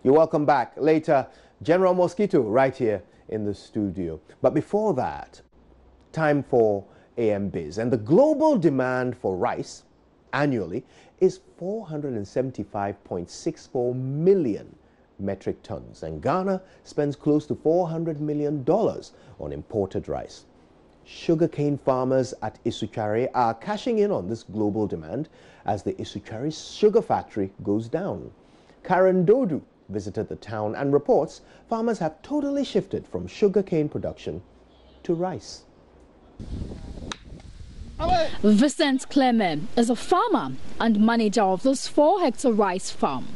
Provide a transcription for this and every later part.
You're welcome back. Later, General Mosquito right here in the studio. But before that, time for AM Biz. And the global demand for rice annually is 475.64 million metric tons. And Ghana spends close to $400 million on imported rice. Sugarcane farmers at Asutsuare are cashing in on this global demand as the Asutsuare sugar factory goes down. Karen Dodu visited the town and reports farmers have totally shifted from sugarcane production to rice. Vincent Clement is a farmer and manager of this 4-hectare rice farm.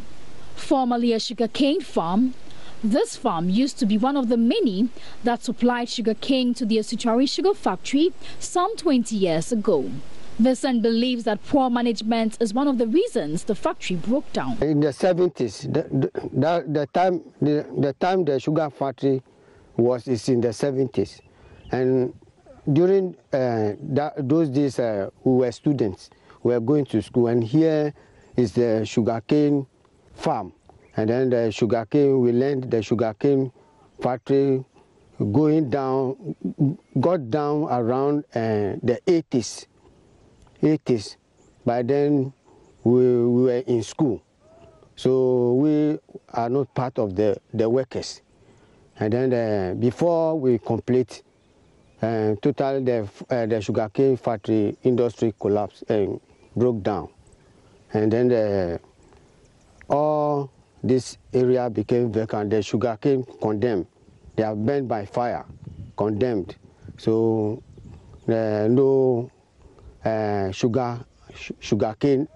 Formerly a sugarcane farm, this farm used to be one of the many that supplied sugarcane to the Asutsuare sugar factory some 20 years ago. Vincent believes that poor management is one of the reasons the factory broke down. In the 70s, the time the sugar factory is in the 70s, and during those days we were students, we were going to school, and here is the sugarcane farm, and then the sugarcane, we learned the sugarcane factory got down around the 80s. By then we were in school, so we are not part of the workers. And then before we complete, total the sugarcane factory industry collapsed and broke down. And then all this area became vacant. The sugarcane condemned. They are burned by fire, condemned. So no sugarcane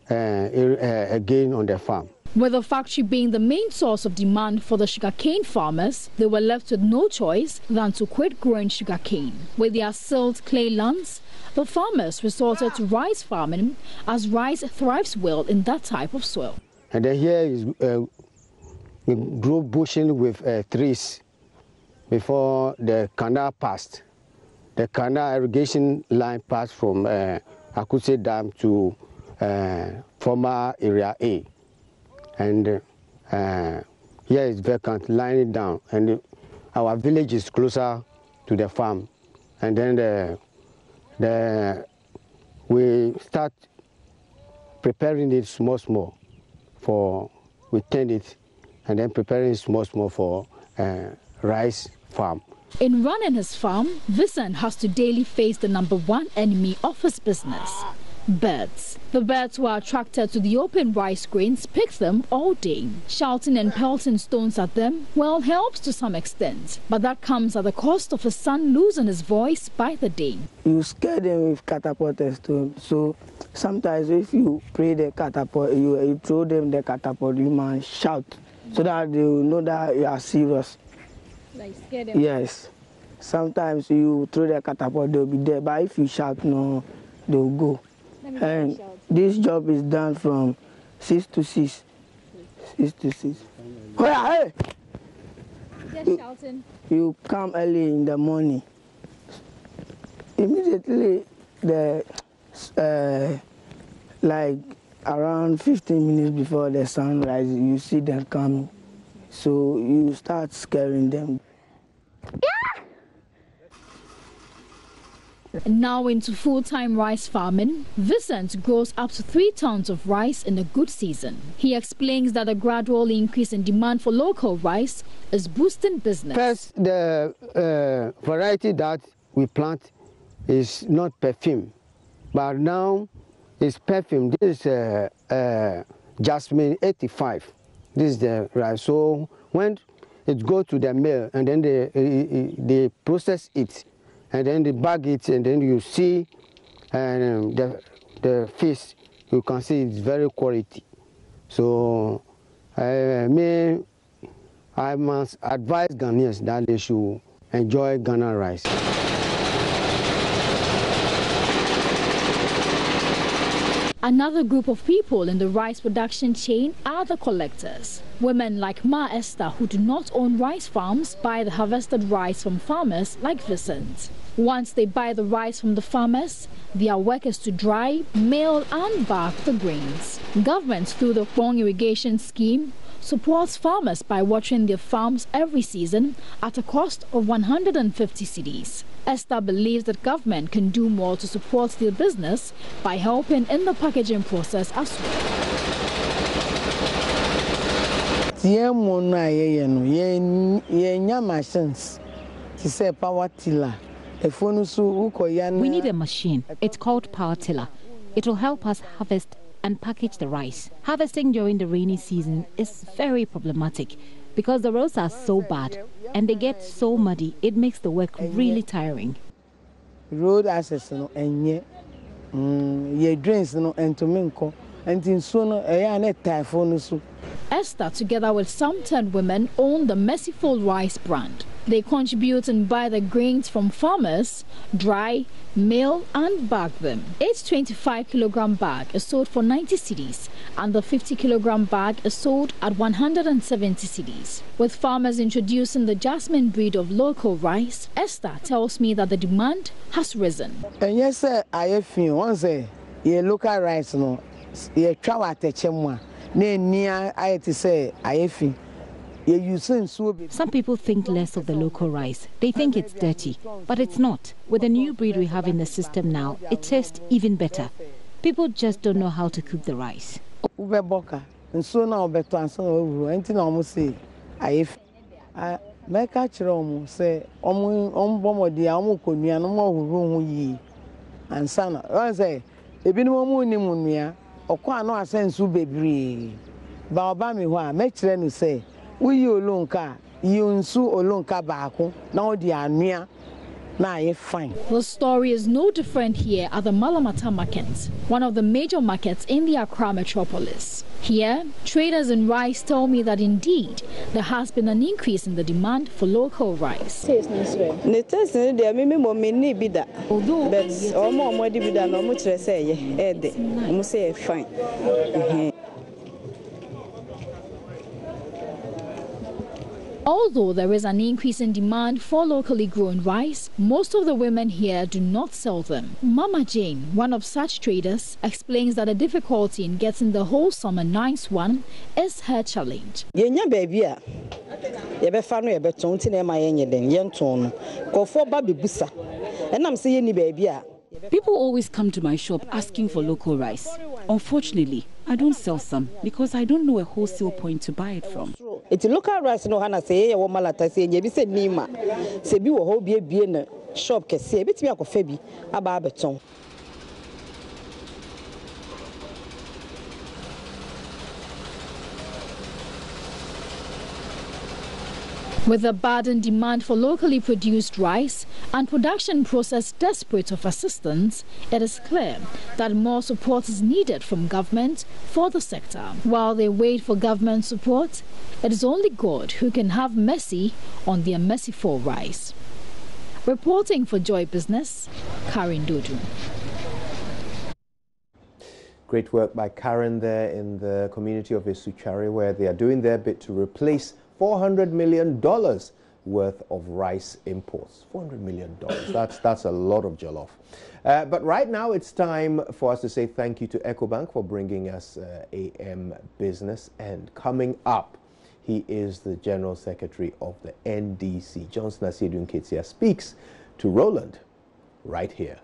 again on the farm. With the factory being the main source of demand for the sugarcane farmers, they were left with no choice than to quit growing sugarcane. With their silt clay lands, the farmers resorted to rice farming, as rice thrives well in that type of soil. And then here is we grew bushing with trees before the canal passed. The canal irrigation line passed from Asutsuare Dam to former Area A. And here is vacant, lying down. And our village is closer to the farm. And then we start preparing it small we tend it, and then preparing it small for rice farm. In running his farm, Vincent has to daily face the #1 enemy of his business: birds. The birds who are attracted to the open rice grains pick them all day. Shouting and pelting stones at them, well, helps to some extent, but that comes at the cost of his son losing his voice by the day. You scare them with catapults too. So sometimes if you spray the catapult, you throw them the catapult, you must shout so that they will know that you are serious. Like scare them? Yes. Sometimes you throw the catapult, they'll be there, but if you shout, no, they'll go. And this job is done from 6 to 6. 6 to 6. Oh, yeah, hey! Just shouting. You come early in the morning. Immediately, like around 15 minutes before the sun rises, you see them coming. So you start scaring them. Now into full-time rice farming, Vincent grows up to 3 tons of rice in a good season. He explains that a gradual increase in demand for local rice is boosting business. First, the variety that we plant is not perfume, but now it's perfume. This is Jasmine 85. This is the rice. So when it goes to the mill and then they process it, and then they bag it, and then you see the fish, you can see it's very quality. So I must advise Ghanaians that they should enjoy Ghana rice. Another group of people in the rice production chain are the collectors. Women like Ma Esther, who do not own rice farms, buy the harvested rice from farmers like Vincent. Once they buy the rice from the farmers, their work is to dry, mill and bag the grains. Government, through the Kwong irrigation scheme, supports farmers by watering their farms every season at a cost of 150 cedis. Esther believes that government can do more to support their business by helping in the packaging process as well. We need a machine. It's called power tiller. It will help us harvest and package the rice. Harvesting during the rainy season is very problematic because the roads are so bad and they get so muddy. It makes the work really tiring. Road access and drains and to minko and in sooner a typhoon. Esther, together with some 10 women, own the Merciful Rice brand. They contribute and buy the grains from farmers, dry, mill and bag them. Each 25-kilogram bag is sold for 90 cedis and the 50-kilogram bag is sold at 170 cedis. With farmers introducing the jasmine breed of local rice, Esther tells me that the demand has risen. And yes, sir, I feel once a local rice, no, you travel at the chemwa. Near I to say, I feel. Some people think less of the local rice. They think it's dirty, but it's not. With the new breed we have in the system now, it tastes even better. People just don't know how to cook the rice. And so now better answer over anything almost say I make a chrom say bomb the amukunia no more room ye and son. I say a bit more munia or quite no sense to be Baobami wa make to say. We alone car, you alone car back, now they are near. Now you're fine. The story is no different here at the Malamata market, one of the major markets in the Accra metropolis. Here, traders in rice tell me that indeed there has been an increase in the demand for local rice. Although there is an increase in demand for locally grown rice, most of the women here do not sell them. Mama Jane, one of such traders, explains that the difficulty in getting the wholesome and nice one is her challenge. People always come to my shop asking for local rice. Unfortunately, I don't sell some because I don't know a wholesale point to buy it from. It's local rice no hana say wo malata say ye bi se nima se bi wo ho bie na shop kese bi ti akofa bi aba abeton. With the burdened demand for locally produced rice and production process desperate of assistance, it is clear that more support is needed from government for the sector. While they wait for government support, it is only God who can have mercy on their merciful rice. Reporting for Joy Business, Karen Dodu. Great work by Karen there in the community of Asutsuare, where they are doing their bit to replace $400 million worth of rice imports. $400 million. That's a lot of jollof. But right now it's time for us to say thank you to EcoBank for bringing us AM Business. And coming up, he is the General Secretary of the NDC. Johnson Asiedun Ketsia speaks to Roland right here.